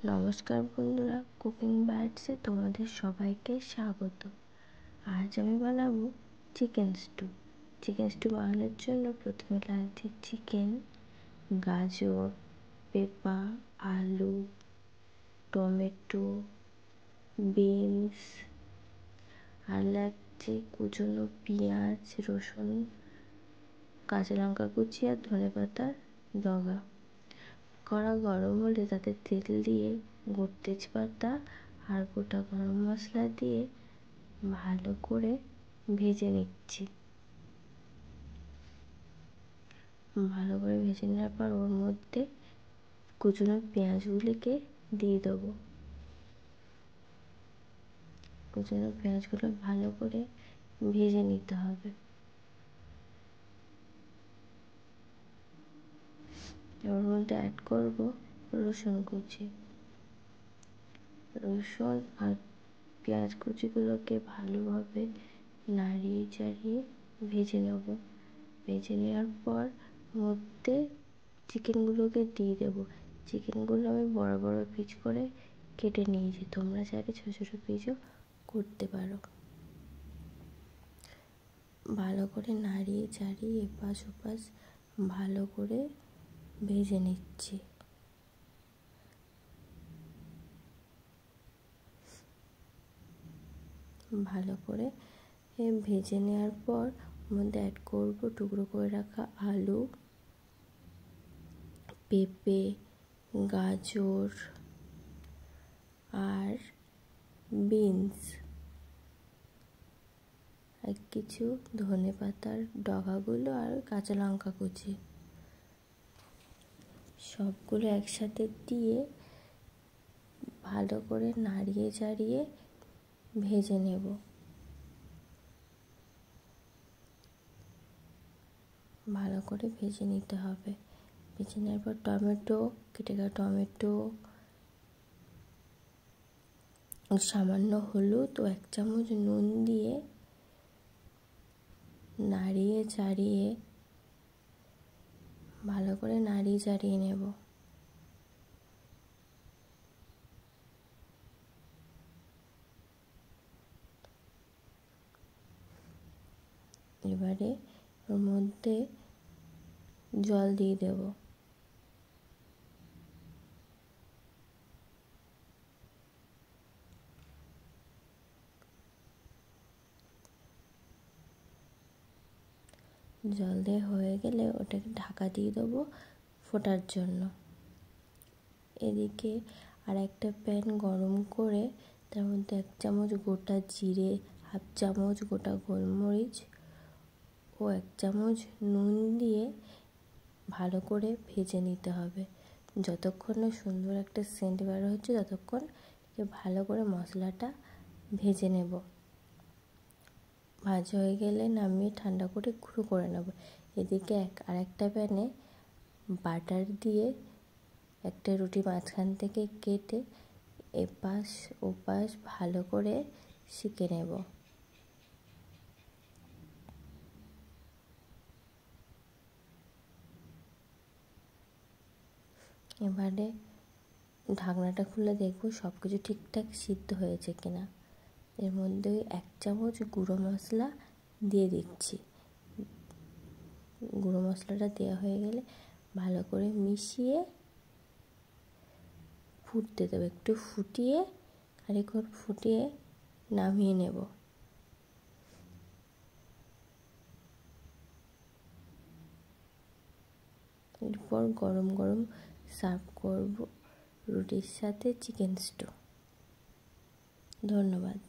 নমস্কার বন্ধুরা, কুকিং বাইটসে তোমাদের সবাইকে স্বাগত। আজ আমি বানাবো চিকেন স্টু। বানানোর জন্য প্রথমে লাগছে চিকেন, গাজর, পেঁপা, আলু, টমেটো, বিনস, আর লাগছে কুচনো পেঁয়াজ, রসুন, কাঁচা লঙ্কা কুচি আর ধনেপাতার ডগা। কড়া গরম হলে তাতে তেল দিয়ে গোটা তেজপাতা আর গোটা গরম মশলা দিয়ে ভালো করে ভেজে নিচ্ছি। ভালো করে ভেজে নেওয়ার পর ওর মধ্যে কুচনো পেঁয়াজগুলিকে দিয়ে দেবো। কুচনো পেঁয়াজগুলো ভালো করে ভেজে নিতে হবে। ওর মধ্যে অ্যাড করবো রসুন কুচি। রসুন আর পেঁয়াজ কুচিগুলোকে ভালোভাবে নাড়িয়ে চাড়িয়ে ভেজে নেব। ভেজে নেওয়ার পর মধ্যে চিকেনগুলোকে দিয়ে দেবো। চিকেনগুলো আমি বড় বড় পিস করে কেটে নিয়েছি, তোমরা চাইলে ছোটো ছোটো পিসও করতে পারো। ভালো করে নাড়িয়ে চাড়িয়ে এপাশ ওপাশ ভালো করে ভেজে নিচ্ছি। ভালো করে ভেজে নেওয়ার পর মধ্যে অ্যাড করবো টুকরো করে রাখা আলু, পেঁপে, গাজর আর বিনস, আর কিছু ধনেপাতার ডগাগুলো আর কাঁচা লঙ্কা কুচি। সবগুলো একসাথে দিয়ে ভালো করে নাড়িয়ে চাড়িয়ে ভেজে নেব। ভালো করে ভেজে নিতে হবে। ভেজে নেওয়ার পর টমেটো, কেটে রাখা টমেটো, সামান্য হলুদ ও 1 চামচ নুন দিয়ে নাড়িয়ে চাড়িয়ে ভালো করে নাড়িয়ে চাড়িয়ে নেব। এবারে ওর মধ্যে জল দিয়ে দেব। জল দিয়ে হয়ে গেলে ওটাকে ঢাকা দিয়ে দেবো ফোটার জন্য। এদিকে আর একটা প্যান গরম করে তার মধ্যে 1 চামচ গোটা জিরে, 1/2 চামচ গোটা গোলমরিচ ও 1 চামচ নুন দিয়ে ভালো করে ভেজে নিতে হবে। যতক্ষণ না সুন্দর একটা সেন্ট বার হচ্ছে ততক্ষণ ভালো করে মশলাটা ভেজে নেব। ভাজা হয়ে গেলে নামিয়ে ঠান্ডা করে গুঁড়ো করে নেব। এদিকে আরেকটা প্যানে বাটার দিয়ে একটা রুটি মাঝখান থেকে কেটে এপাশ ওপাশ ভালো করে সেঁকে নেব। এবারে ঢাকনাটা খুলে দেখব সব কিছু ঠিকঠাক সিদ্ধ হয়েছে কিনা। এর মধ্যে 1 চামচ গুঁড়ো মশলা দিয়ে দিচ্ছি। গুঁড়ো মশলাটা দেওয়া হয়ে গেলে ভালো করে মিশিয়ে ফুটতে দেবো। একটু ফুটিয়ে খানিকক্ষণ ফুটিয়ে নামিয়ে নেব। এরপর গরম গরম সার্ভ করব রুটির সাথে চিকেন স্টু। ধন্যবাদ।